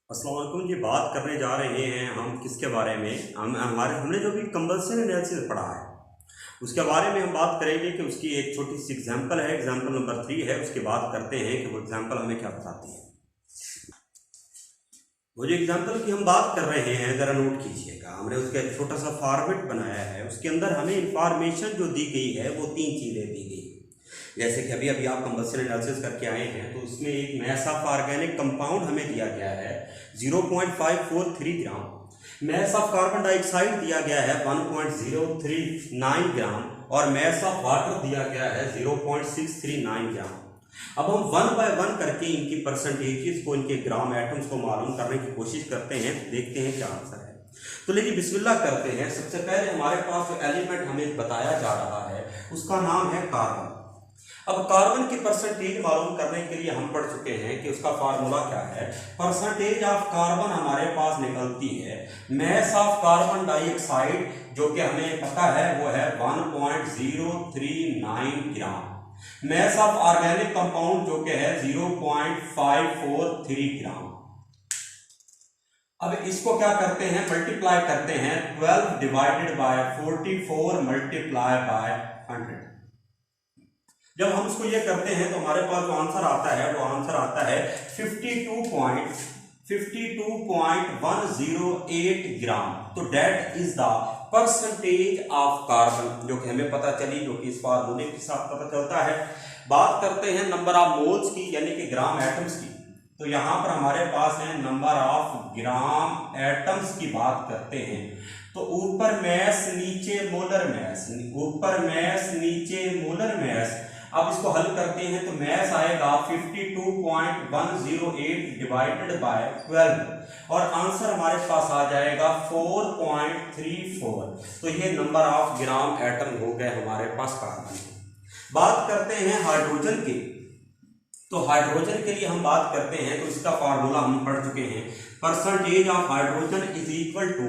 अस्सलाम वालेकुम जी। बात करने जा रहे हैं हम किसके बारे में। हमने जो भी कंबल्सन एनालिसिस पढ़ा है उसके बारे में हम बात करेंगे कि उसकी एक छोटी सी एग्जांपल है, एग्जांपल नंबर 3 है। उसकी बात करते हैं कि वो एग्जांपल हमें क्या बताती है। वो जो एग्जांपल की हम बात कर रहे हैं ज़रा नोट कीजिएगा। हमने उसका एक छोटा सा फॉर्मेट बनाया है। उसके अंदर हमें इंफॉर्मेशन जो दी गई है वो 3 चीज़ें दी गई। जैसे कि अभी आप कंबस्शन एनालिसिस करके आए हैं तो उसमें एक मैस ऑफ ऑर्गेनिक कंपाउंड हमें दिया गया है 0.543 ग्राम। मैस ऑफ कार्बन डाइऑक्साइड दिया गया है 1.039 ग्राम और मैस ऑफ वाटर दिया गया है 0.639 ग्राम। अब हम 1 बाय 1 करके इनकी परसेंटेजेस को, इनके ग्राम एटम्स को मालूम करने की कोशिश करते हैं। देखते हैं क्या आंसर है। तो लीजिए बिस्मिल्लाह करते हैं। सबसे पहले हमारे पास जो एलिमेंट हमें बताया जा रहा है उसका नाम है कार्बन। अब कार्बन की परसेंटेज मालूम करने के लिए हम पढ़ चुके हैं कि उसका फार्मूला क्या है। परसेंटेज ऑफ कार्बन हमारे पास निकलती है मैस ऑफ कार्बन डाइऑक्साइड, जो कि हमें पता है वो है 1.039 ग्राम। मैस ऑफ ऑर्गेनिक कंपाउंड जो कि है 0.543 ग्राम। अब इसको क्या करते हैं, मल्टीप्लाई करते हैं 12 डिवाइडेड बाय 44 मल्टीप्लाई बाय 100। जब हम इसको ये करते हैं तो हमारे पास जो आंसर आता है वो आंसर आता है 52.108 ग्राम। तो that is the percentage of carbon, जो कि हमें पता चली, जो कि इस फार्मूले के साथ पता चलता है। बात करते हैं नंबर ऑफ मोल्स की, यानी कि ग्राम एटम्स की। तो यहां पर हमारे पास है नंबर ऑफ ग्राम एटम्स की बात करते हैं। तो ऊपर मैस नीचे मोलर मैस, ऊपर मैस नीचे मोलर मैस। अब इसको हल करते हैं तो मैस आएगा 52.108 डिवाइडेड बाय 12 और आंसर हमारे पास आ जाएगा 4.34। तो ये नंबर ऑफ ग्राम एटम हो गए हमारे पास कार्बन के। बात करते हैं हाइड्रोजन की। तो हाइड्रोजन के लिए हम बात करते हैं तो इसका फार्मूला हम पढ़ चुके हैं। Percentage of hydrogen is equal to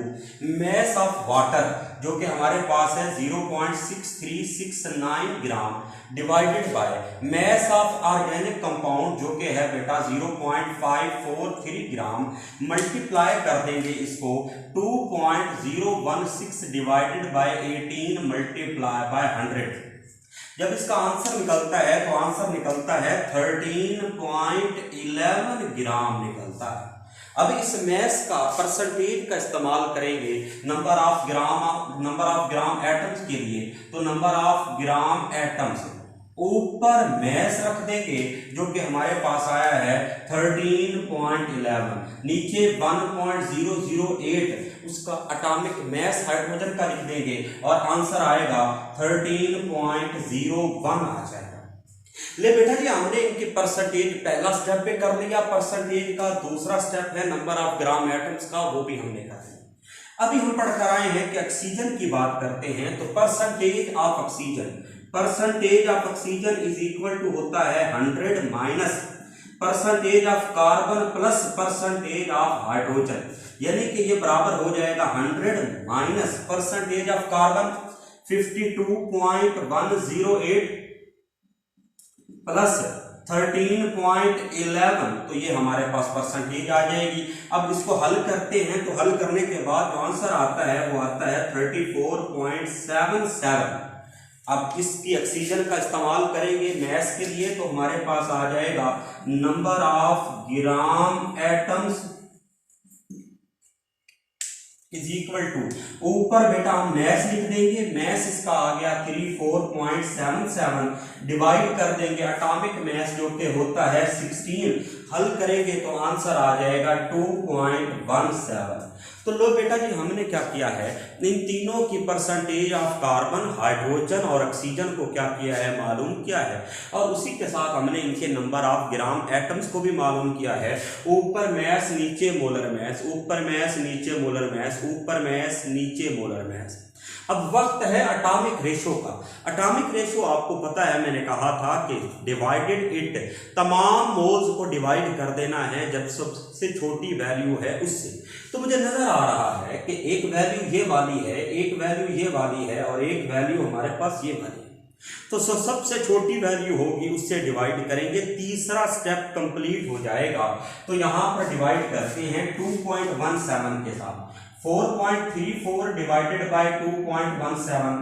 mass of water, जो कि हमारे पास है 0.6369 gram, divided by mass of organic compound, जो कि है बेटा 0.543 ग्राम, मल्टीप्लाई कर देंगे इसको 2.016 डिवाइडेड बाय 18 मल्टीप्लाई बाय 100। जब इसका आंसर निकलता है तो आंसर निकलता है 13.11 ग्राम निकलता है। अब इस मैस का परसेंटेज का इस्तेमाल करेंगे नंबर ऑफ ग्राम एटम्स के लिए। तो नंबर ऑफ ग्राम एटम्स ऊपर मैस रख देंगे, जो कि हमारे पास आया है 13.11, नीचे 1.008 उसका एटॉमिक मैस हाइड्रोजन का लिख देंगे और आंसर आएगा 13.01 आ जाएगा। ले बेटा जी, हमने इनकी परसेंटेज पहला स्टेप पे कर लिया। परसेंटेज का दूसरा स्टेप है नंबर ऑफ ग्राम एटम्स का, वो भी हमने कर लिया। अभी हम पढ़ कर आए हैं कि ऑक्सीजन की बात करते हैं तो percentage of oxygen is equal to होता है 100 minus percentage of carbon plus percentage of hydrogen, यानी कि ये बराबर हो जाएगा 100 minus percentage of carbon 52.108 plus 13.11। तो ये हमारे पास परसेंटेज आ जाएगी। अब इसको हल करते हैं तो हल करने के बाद जो आंसर आता है वो आता है 34.77। अब इसकी ऑक्सीजन का इस्तेमाल करेंगे मैस के लिए तो हमारे पास आ जाएगा number of gram atoms is equal to, ऊपर बेटा हम मैस लिख देंगे। मैस इसका आ गया 34.77, डिवाइड कर देंगे एटॉमिक मैस जो कि होता है 16, हल करेंगे तो आंसर आ जाएगा 2.17। तो लो बेटा जी, हमने क्या किया है, इन तीनों की परसेंटेज ऑफ कार्बन, हाइड्रोजन और ऑक्सीजन को क्या किया है, मालूम किया है। और उसी के साथ हमने इनके नंबर ऑफ ग्राम एटम्स को भी मालूम किया है। ऊपर मैस नीचे मोलर मैस, ऊपर मैस नीचे मोलर मैस, ऊपर मैस नीचे मोलर मैस। अब वक्त है एटॉमिक रेशो का। एटॉमिक रेशो आपको पता है, मैंने कहा था कि डिवाइडेड इट, तमाम मोल्स को डिवाइड कर देना है जब सबसे छोटी वैल्यू है उससे। तो मुझे नजर आ रहा है कि एक वैल्यू ये वाली है, एक वैल्यू ये वाली है और एक वैल्यू हमारे पास ये वाली है। तो सबसे छोटी वैल्यू होगी उससे डिवाइड करेंगे, तीसरा स्टेप कंप्लीट हो जाएगा। तो यहां पर डिवाइड करते हैं 2.17 के साथ। 4.34 डिवाइडेड बाय 2.17,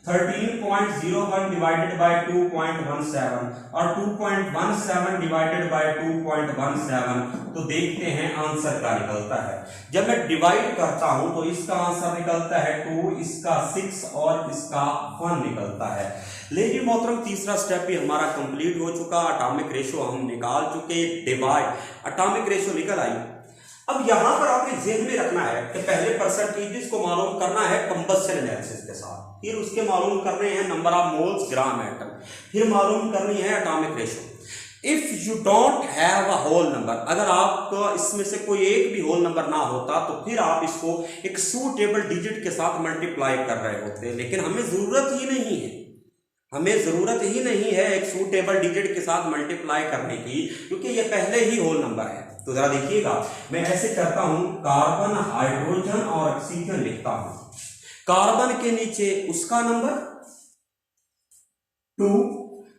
13.01 डिवाइडेड बाय 2.17 और 2.17 डिवाइडेड बाय 2.17। तो देखते हैं आंसर क्या निकलता है। जब मैं डिवाइड करता हूं तो इसका आंसर निकलता है 2, इसका 6 और इसका 1 निकलता है। लेकिन मोहतरम तीसरा स्टेप भी हमारा कंप्लीट हो चुका, एटॉमिक रेशो हम निकाल चुके, डिवाइड एटॉमिक रेशो निकल आई। अब यहां पर आपने ज़हन में रखना है कि पहले परसेंटेजेस को मालूम करना है कंबशन एनालिसिस के साथ, फिर उसके मालूम करने हैं number of moles gram atom, फिर मालूम करनी है atomic ratio. If you don't have a whole number, अगर आपको इसमें से कोई एक भी होल नंबर ना होता तो फिर आप इसको एक सूटेबल डिजिट के साथ मल्टीप्लाई कर रहे होते, लेकिन हमें जरूरत ही नहीं है, हमें जरूरत ही नहीं है एक सूटेबल डिजिट के साथ मल्टीप्लाई करने की, क्योंकि ये पहले ही होल नंबर है। तो जरा देखिएगा, मैं ऐसे करता हूं, कार्बन, हाइड्रोजन और ऑक्सीजन लिखता हूं। कार्बन के नीचे उसका नंबर 2,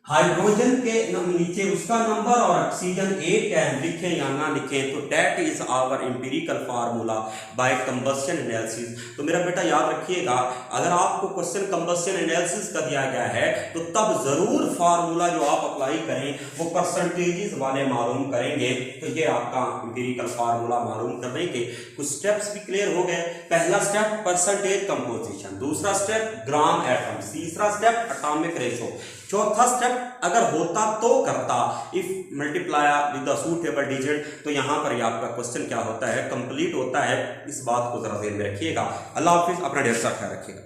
हाइड्रोजन के नीचे उसका नंबर और ऑक्सीजन 8 है, लिखें या ना लिखें तो that is our empirical formula by combustion analysis. तो मेरा बेटा याद रखिएगा, अगर आपको क्वेश्चन कंबशन एनालिसिस का दिया गया है तो तब जरूर फार्मूला जो आप अप्लाई करें वो परसेंटेजेस वाले मालूम करेंगे। तो ये आपका एम्पिरिकल फार्मूला मालूम करने के कुछ स्टेप्स भी क्लियर हो गए। पहला स्टेप परसेंटेज कंपोजिशन, दूसरा स्टेप ग्राम एटम, तीसरा स्टेप एटॉमिक रेशो, चौथा स्टेप अगर होता तो करता, if multiply with the suitable digit. तो यहां पर आपका क्वेश्चन क्या होता है, कंप्लीट होता है। इस बात को जरा ध्यान में रखिएगा। अल्लाह हाफिज, अपना ढेर सारा ख्याल रखिएगा।